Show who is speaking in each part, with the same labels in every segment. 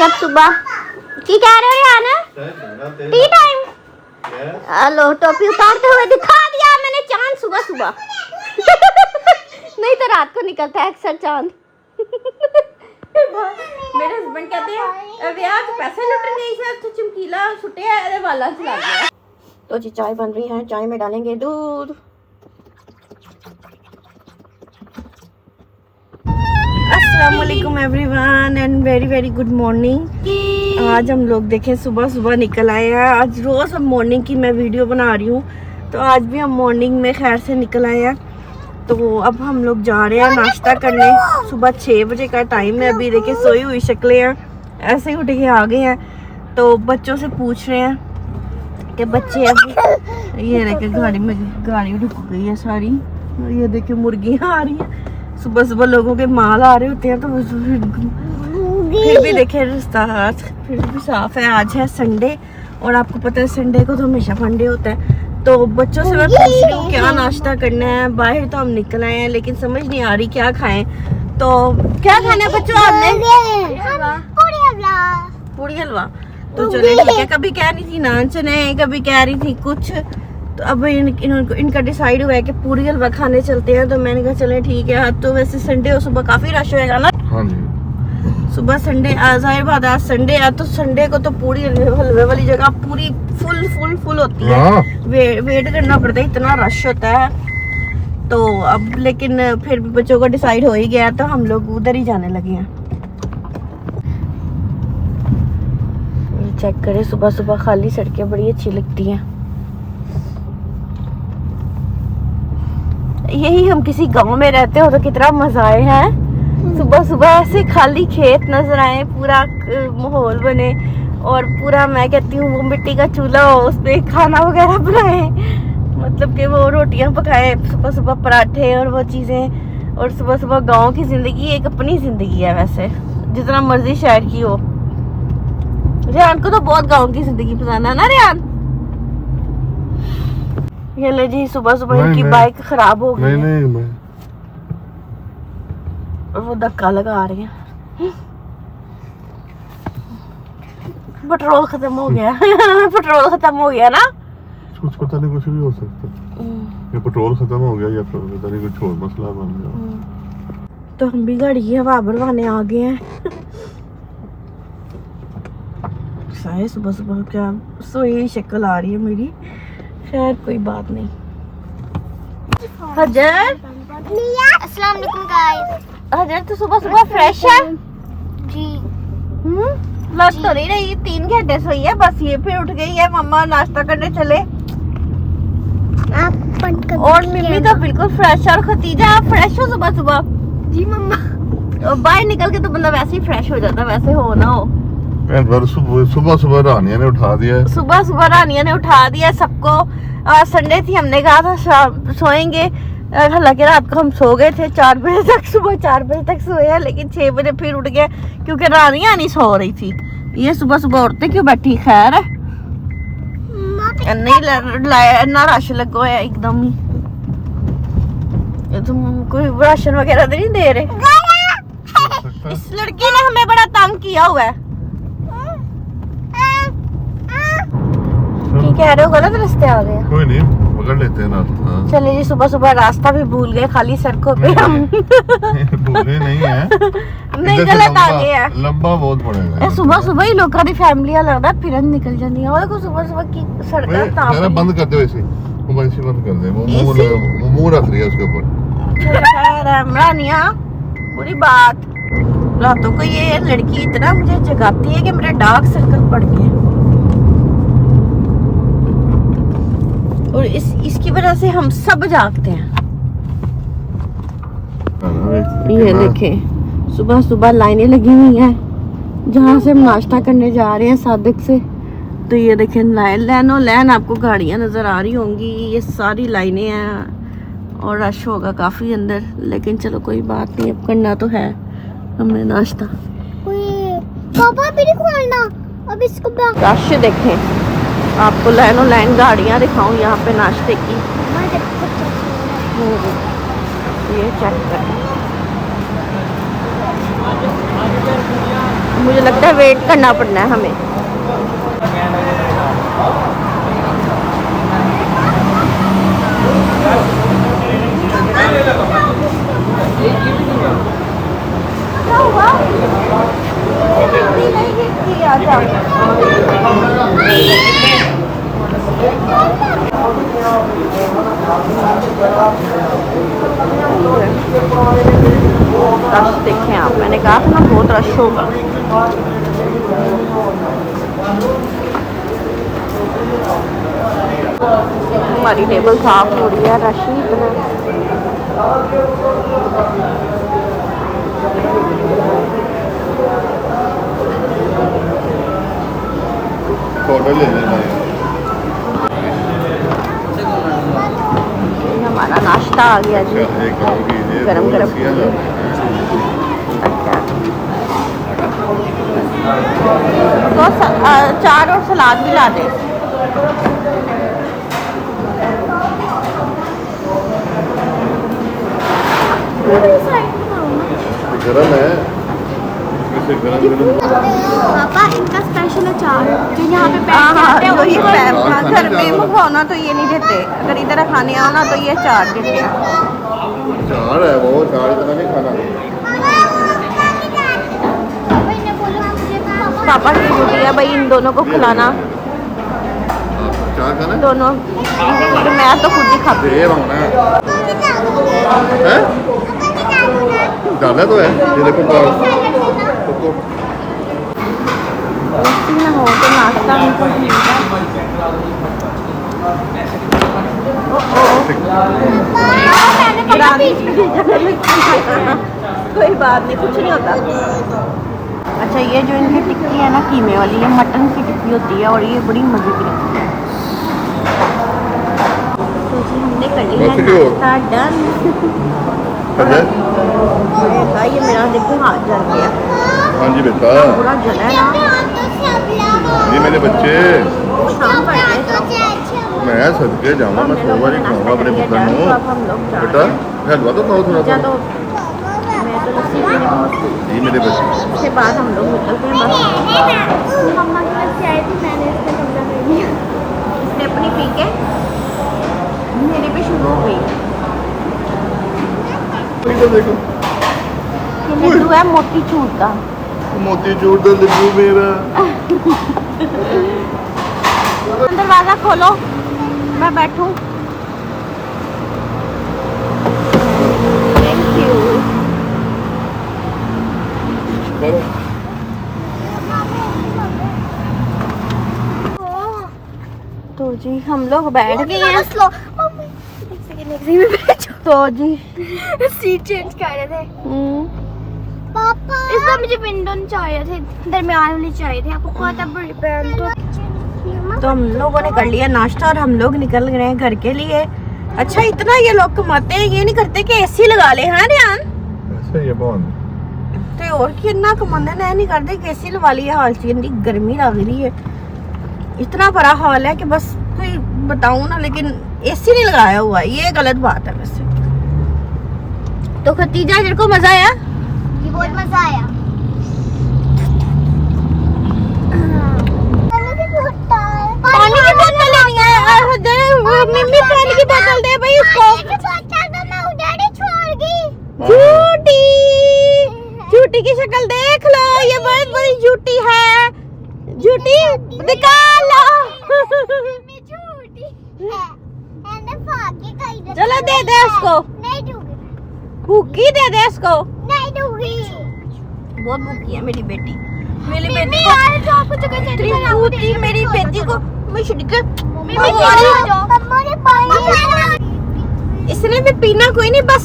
Speaker 1: अब सुबह की कह रहे हो यार टी टाइम। हेलो टोपी उतारते हुए दिखा दिया मैंने चांद सुबह सुबह। नहीं तो रात को निकलता है अक्सर चांद। मेरे हस्बैंड कहते हैं अभी आज पैसे लुट गई से तो चमकीला छुट्टे अरे वाला चला गया। तो जी चाय बन रही है, चाय में डालेंगे दूध। अस्सलामुअलैकुम everyone and very very good morning. आज हम लोग देखें सुबह सुबह निकल आए हैं। आज रोज़ हम मॉर्निंग की मैं वीडियो बना रही हूँ, तो आज भी हम मॉर्निंग में खैर से निकल आए हैं। तो अब हम लोग जा रहे हैं नाश्ता करने। सुबह 6 बजे का टाइम है। अभी देखिए सोई हुई शक्लें हैं, ऐसे ही उठ के आ गए हैं। तो बच्चों से पूछ रहे हैं कि बच्चे अब ये देखे गाड़ी रुक गई है सारी। ये देखे मुर्गियाँ आ रही हैं। सुबह सुबह लोगों के माल आ रहे होते हैं, तो फिर भी देखे रास्ता आज फिर भी साफ है। आज है संडे और आपको पता है संडे को तो हमेशा फंडे होता है। तो बच्चों से मैं पूछ रही हूँ क्या नाश्ता करना है। बाहर तो हम निकल आए हैं लेकिन समझ नहीं आ रही क्या खाएं। तो क्या खाना है बच्चों आपने? पूरी हलवा। तो चले ठीक है। कभी कह रही थी नान चने, कभी कह रही थी कुछ। तो अब इनका डिसाइड हुआ है कि पूरी हलवा खाने चलते हैं। तो मैंने कहा चले ठीक है। आज तो वैसे संडे और सुबह काफी रश होएगा ना।
Speaker 2: हाँ जी।
Speaker 1: सुबह संडे जाहिर बात है आज संडे है, तो संडे को तो पूरी हलवे वाली जगह पूरी फुल होती है।
Speaker 2: हाँ।
Speaker 1: वेट करना पड़ता है, इतना रश होता है। तो अब लेकिन फिर भी बच्चों का डिसाइड हो ही गया, तो हम लोग उधर ही जाने लगे हैं। चेक करें सुबह सुबह खाली सड़कें बड़ी अच्छी लगती हैं। यही हम किसी गांव में रहते हो तो कितना मजा आए हैं। सुबह सुबह ऐसे खाली खेत नजर आए, पूरा माहौल बने और पूरा मैं कहती हूँ वो मिट्टी का चूल्हा हो, उस पे खाना वगैरह बनाए। मतलब कि वो रोटियां पकाए सुबह सुबह, पराठे और वो चीजें। और सुबह सुबह गांव की जिंदगी एक अपनी जिंदगी है वैसे, जितना मर्जी शहर की हो। रियान को तो बहुत गाँव की जिंदगी पसंद है ना रियान? ये ले जी सुबह सुबह इनकी बाइक खराब हो गई।
Speaker 2: नहीं
Speaker 1: और वो धक्का लगा रही है। पेट्रोल खत्म हो गया। पेट्रोल खत्म हो गया ना।
Speaker 2: कुछ पता नहीं, कुछ भी हो सकता है। ये पेट्रोल खत्म हो गया या फिर पता नहीं कुछ और मसला बन गया।
Speaker 1: तो हम भी गाड़ी की हवा भरवाने आ गए हैं। शायद सुबह सुबह क्या सोई शक्ल आ रही है मेरी। खैर कोई बात नहीं। हजर
Speaker 3: अस्सलाम वालेकुम गाइस।
Speaker 1: हजर तो सुबह सुबह फ्रेश है
Speaker 3: जी।
Speaker 1: लग तो नहीं रही, 3 घंटे सोई है बस। ये फिर उठ गई है, मम्मा नाश्ता करने चले।
Speaker 3: आप बंद कर।
Speaker 1: और मम्मी तो बिल्कुल फ्रेश। और खतीजा आप फ्रेश हो सुबह सुबह?
Speaker 3: जी मम्मा।
Speaker 1: बाहर निकल के तो बंदा वैसे ही फ्रेश हो जाता, वैसे हो ना हो।
Speaker 2: सुबह सुबह रानिया ने उठा दिया।
Speaker 1: सुबह सुबह रानिया ने उठा दिया सबको। संडे थी, हमने कहा था सोएंगे। हालांकि रात को हम सो गए थे 4 बजे तक, सुबह 4 बजे तक सोए हैं, लेकिन 6 बजे फिर उठ गए क्योंकि रानिया नहीं सो रही थी। ये सुबह सुबह उठते क्यों बैठी? खैर है नहीं ना राशन लगो है एकदम ही। तुम कोई राशन वगैरह तो नहीं दे रहे? इस लड़की ने हमें बड़ा तंग किया हुआ है। कह रहे हो गलत रास्ते आ गए।
Speaker 2: कोई नहीं, पकड़ लेते हैं रास्ता।
Speaker 1: चलिए जी सुबह सुबह रास्ता भी भूल गए खाली सड़कों पे हम।
Speaker 2: भूले नहीं है,
Speaker 1: नहीं गलत आ गए हैं।
Speaker 2: लंबा बहुत पड़ेगा।
Speaker 1: सुबह सुबह ही लोगों की फैमिलियां लगता फिर निकल जाती है। और सुबह सुबह की सड़क
Speaker 2: बंद कर दो ऐसे, वो ऐसे बंद कर दे। वो मुंह रख रही है उसके ऊपर।
Speaker 1: रानिया बुरी बात। रातों को ये लड़की इतना मुझे जगाती है कि मेरे डार्क सर्कल पड़ गए। और इसकी वजह से हम सब जागते हैं। ये देखें सुबह सुबह लाइनें लगी हुई हैं जहाँ से हम नाश्ता करने जा रहे हैं सादिक से। तो ये देखें लाइन आपको गाड़ियाँ नजर आ रही होंगी। ये सारी लाइनें हैं और रश होगा काफी अंदर, लेकिन चलो कोई बात नहीं, अब करना तो है हमने नाश्ता।
Speaker 3: पापा भी खोलना अब इसको।
Speaker 1: रश देखें, आपको लाइन गाड़ियाँ दिखाऊं यहाँ पे नाश्ते की। ये चेक करें। मुझे लगता है वेट करना पड़ना है हमें। रश देखें आप, मैंने कहा था ना बहुत रश होगा। हमारी टेबल साफ हो रही है, रश ही इतना।
Speaker 2: फोटो ले लेना।
Speaker 1: हमारा नाश्ता आ गया जी, गरम गरम। अच्छा, तो चार और सलाद भी ला दे।
Speaker 2: गरम है, इसमें से गरम गरम।
Speaker 3: पापा इनका स्पेशल अचार जो यहाँ पे
Speaker 1: घर में मंगवाना तो ये नहीं देते, अगर इधर खाने आना तो ये चार देते हैं।
Speaker 2: चार है वो, चार इतना नहीं खाना।
Speaker 1: पापा की ड्यूटी है भाई इन दोनों को खिलाना।
Speaker 2: चार खाना
Speaker 1: दोनों, मैं तो खुद ही खाती हूँ।
Speaker 2: डाला तो है, ये देखो
Speaker 1: ना हो तो नाश्ता कोई बात नहीं, कुछ नहीं होता। अच्छा, ये जो इनकी टिक्की है ना कीमे वाली, ये मटन की टिक्की होती है और ये बड़ी मजे की लगती है। तो जी हमने कर लिया नाश्ता डन। ये मेरा देखो हाथ जल गया।
Speaker 2: हाँ जी बेटा,
Speaker 1: पूरा जला है ना।
Speaker 2: ये मेरे बच्चे,
Speaker 1: शाम पड़ गए
Speaker 2: मैं सदके जाऊँगा, मैं सोमवार ही खाऊंगा अपने पुत्र को। बेटा हलवा तो खाओ थोड़ा सा।
Speaker 1: तो मैं तो लस्सी पीने पहुंची।
Speaker 2: ये मेरे बच्चे,
Speaker 1: उसके बाद हम लोग निकलते हैं बस।
Speaker 3: मम्मा की तरफ से आई थी, मैंने इसका कब्जा कर लिया।
Speaker 1: इसने अपनी पी के मेरी भी शुरू हो गई।
Speaker 2: देखो
Speaker 1: ये लड्डू है मोती चूर का।
Speaker 2: मोती चूर का लड्डू मेरा।
Speaker 1: दरवाजा खोलो, मैं बैठूं। Thank you. तो जी हम लोग बैठ गए हैं। तो जी
Speaker 3: सीट चेंज कर रहे थे पापा। इस बार मुझे विंडो नहीं चाहिए थे, दरमियान वाली चाहिए थी। आपको पता है बड़ी बहन
Speaker 1: तो हम लोगों ने कर लिया नाश्ता और हम लोग निकल गए हैं घर के लिए। अच्छा, इतना ये लोग कमाते हैं, ये नहीं करते कि एसी लगा ले। हाँ रियान,
Speaker 2: ऐसे ये बहुत
Speaker 1: तो और कितना कमाना है, नहीं करते कि एसी लगा लिया। हाल से इतनी गर्मी लग रही है, इतना बड़ा हाल है कि बस कोई बताऊं ना, लेकिन एसी नहीं लगाया हुआ, ये गलत बात है वैसे। तो खतीजा तेरे को मजा आया?
Speaker 3: ये बहुत मजा आया।
Speaker 1: पानी की बोतल लेनी है। मम्मी पानी की बोतल दे भाई उसको। झूठी झूठी की शक्ल देख लो, ये बहुत बड़ी झूठी है। झूठी निकालो। चलो दे दे उसको, भूखी दे दे उसको। बहुत भूखी है मेरी बेटी। मेरी बेटी को मेरी बेटी को इसने भी पीना कोई नहीं, बस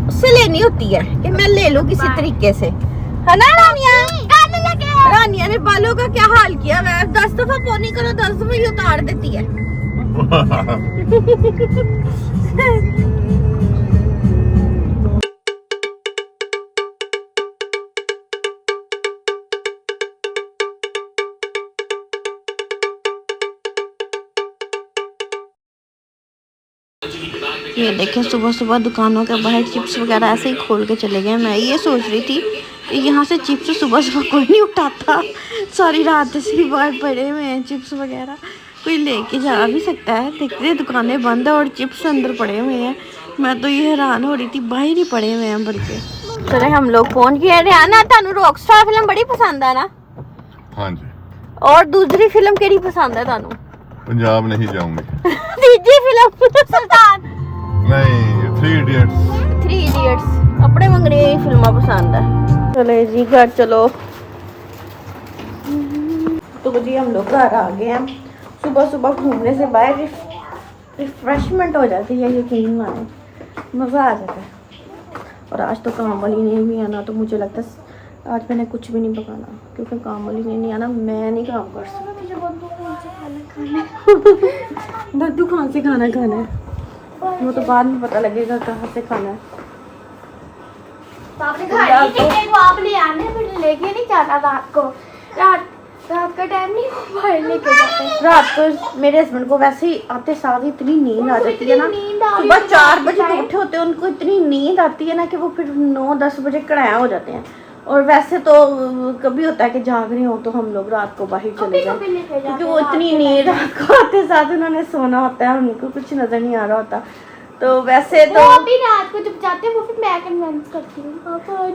Speaker 1: उससे लेनी होती है कि मैं ले लूं किसी तरीके से, है ना रानिया? रानिया ने बालों का क्या हाल किया है, 10 दफा पोनी करो 10 दफा ही उतार देती है। ये देखें, सुबह सुबह दुकानों के बाहर चिप्स वगैरह ऐसे ही खोल के चले गए। मैं ये सोच रही थी यहाँ से चिप्स सुबह सुबह कोई नहीं उठाता, सारी रात से बाहर पड़े हुए हैं चिप्स वगैरह, कोई लेके जा भी सकता है। देखते हैं दुकानें बंद है और चिप्स अंदर पड़े हुए हैं। मैं तो ये हैरान हो रही थी, बाहर ही पड़े हुए हैं भर के। चले हम लोग पहुंच गए। रियाना थानू रॉकस्टार फिल्म बड़ी पसंद है ना?
Speaker 2: हाँ जी।
Speaker 1: और दूसरी फिल्म केड़ी पसंद है थानू?
Speaker 2: पंजाब नहीं जाऊंगी।
Speaker 1: तीसरी फिल्म सुल्तान
Speaker 2: नहीं, 3 इडियट्स।
Speaker 1: 3 इडियट्स अपने मंगने फिल्मां पसंद है। चले जी घर चलो। तो जी हम लोग घर आ गए हैं। सुबह सुबह घूमने से बाहर रिफ्रेशमेंट हो जाती है, यकीन माने मज़ा आ जाता है। और आज तो काम वाली ने भी आना, तो मुझे लगता है आज मैंने कुछ भी नहीं पकाना, क्योंकि काम वाली ने नहीं आना, मैं नहीं काम कर सकती। दद्दू कहाँ से खाना खाना है वो तो बाद में पता लगेगा कहाँ से खाना है।
Speaker 3: आप ले आने, फिर लेके नहीं जाना रात को। रात का टाइम नहीं बाहर लेके जाते।
Speaker 1: रात को मेरे हस्बैंड को वैसे ही आते साथ ही इतनी नींद आ जाती है ना, सुबह 4 बजे उठे होते हैं, उनको इतनी नींद आती है ना कि वो फिर 9-10 बजे कड़ाया हो जाते हैं। और वैसे तो कभी होता है कि जाग रहे हो तो हम लोग रात को बाहर चले जाए, क्योंकि वो इतनी नींद रात को आते साथ उन्होंने सोना होता है, उनको कुछ नजर नहीं आ रहा होता। तो वैसे तो
Speaker 3: अभी रात को जब जाते हैं वो फिर मैं कन्विंस करती हूँ।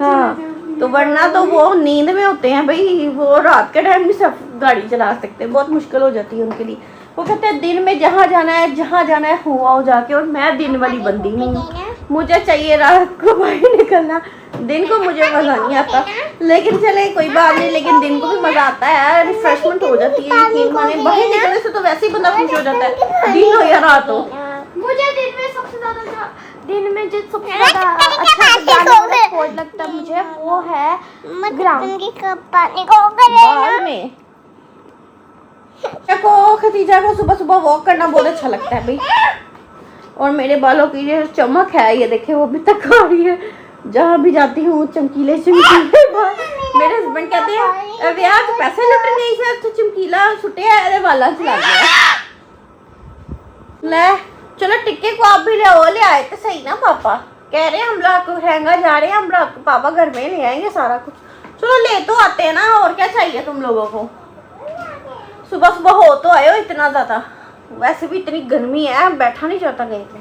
Speaker 1: हाँ, तो वरना तो वो नींद में होते हैं भाई, वो रात के टाइम नहीं सब गाड़ी चला सकते, बहुत मुश्किल हो जाती है उनके लिए। वो कहते हैं दिन में जहाँ जाना है हो आओ जाके, और मैं दिन वाली बंदी नहीं हूँ, मुझे चाहिए रात को बाहर निकलना। दिन को मुझे मज़ा नहीं आता, लेकिन चले कोई बात नहीं, लेकिन दिन को भी मज़ा आता है, रिफ्रेशमेंट हो जाती है। यकीन माने बाहर निकलने से तो वैसे ही बंदा खुश हो जाता है, दिन हो या रात हो।
Speaker 3: मुझे दिन में सबसे ज्यादा अच्छा लगता है मुझे वो है ग्राउंड
Speaker 1: बाल में को खतीजा को सुबह सुबह वॉक करना बहुत अच्छा लगता है भाई। और मेरे बालों की जो चमक है ये देखे वो भी तक आ रही है, जहाँ भी जाती हूँ चमकीले बाल। मेरे हस्बैंड कहते हैं वे आज पैसे लुट गई से तो चमकीला छुटे है, अरे वाला चला गया। ले चलो टिक्के को आप भी ले आए तो सही ना, पापा कह रहे हैं हम लोग लहंगा जा रहे हैं, हम लोग पापा घर में ले आएंगे सारा कुछ। चलो ले तो आते हैं ना, और क्या चाहिए तुम लोगों को। सुबह सुबह हो तो आए हो इतना ज्यादा, वैसे भी इतनी गर्मी है बैठा नहीं जाता कहीं पे।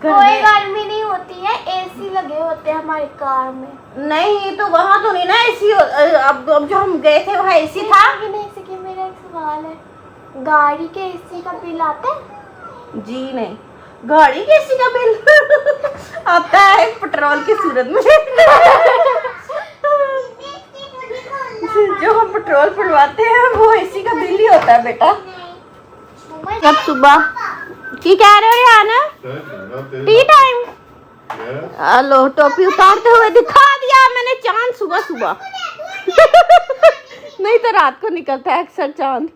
Speaker 3: कोई गर्मी नहीं होती है, एसी लगे होते हैं हमारी कार में।
Speaker 1: नहीं तो वहाँ तो नहीं ना एसी, अब जो हम गए थे वहाँ एसी था।
Speaker 3: एसी की मेरा एक सवाल है, गाड़ी के एसी का बिल आता है?
Speaker 1: जी नहीं, गाड़ी के एसी का बिल आता है पेट्रोल की सूरत में। जो हम पेट्रोल पड़वाते हैं वो एसी का बिल ही होता है बेटा। जब सुबह की कह रहे हो यार ना टी टाइम, हेलो टोपी उतारते हुए दिखा दिया मैंने चांद सुबह सुबह। नहीं तो रात को निकलता है अक्सर चांद।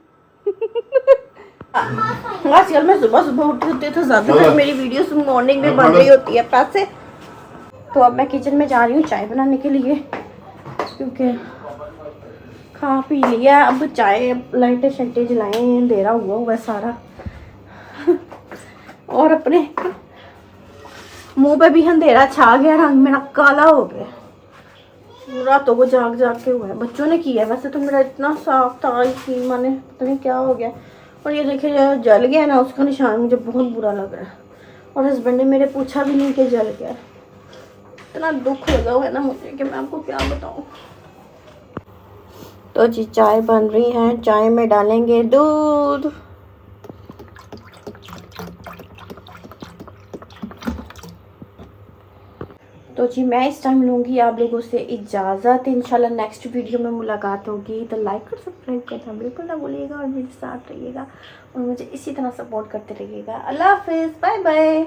Speaker 1: आजकल मैं सुबह सुबह उठी होती है तो ज़्यादातर मेरी वीडियोस मॉर्निंग में बन रही होती है पैसे। तो अब मैं किचन में जा रही हूँ चाय बनाने के लिए, क्योंकि खा पी लिया, अब चाय लाइटें शंटे जलाए, अंधेरा हुआ है सारा। और अपने मुंह पे भी अंधेरा छा गया, रंग मेरा काला हो गया, रातों को जाग जाग के हुआ है। बच्चों ने किया, वैसे तो मेरा इतना साफ था, यकीन माने पता नहीं क्या हो गया। और ये देखिए जल गया ना, उसका निशान मुझे बहुत बुरा लग रहा है। और हस्बैंड ने मेरे पूछा भी नहीं कि जल गया। इतना दुख लगा हुआ है ना मुझे कि मैं आपको क्या बताऊं। तो जी चाय बन रही है, चाय में डालेंगे दूध। तो जी मैं इस टाइम लूँगी आप लोगों से इजाज़त। इंशाल्लाह नेक्स्ट वीडियो में मुलाकात होगी, तो लाइक और सब्सक्राइब करना बिल्कुल ना भूलिएगा, और मेरे साथ रहिएगा और मुझे इसी तरह सपोर्ट करते रहिएगा। अल्लाह हाफिज़, बाय बाय।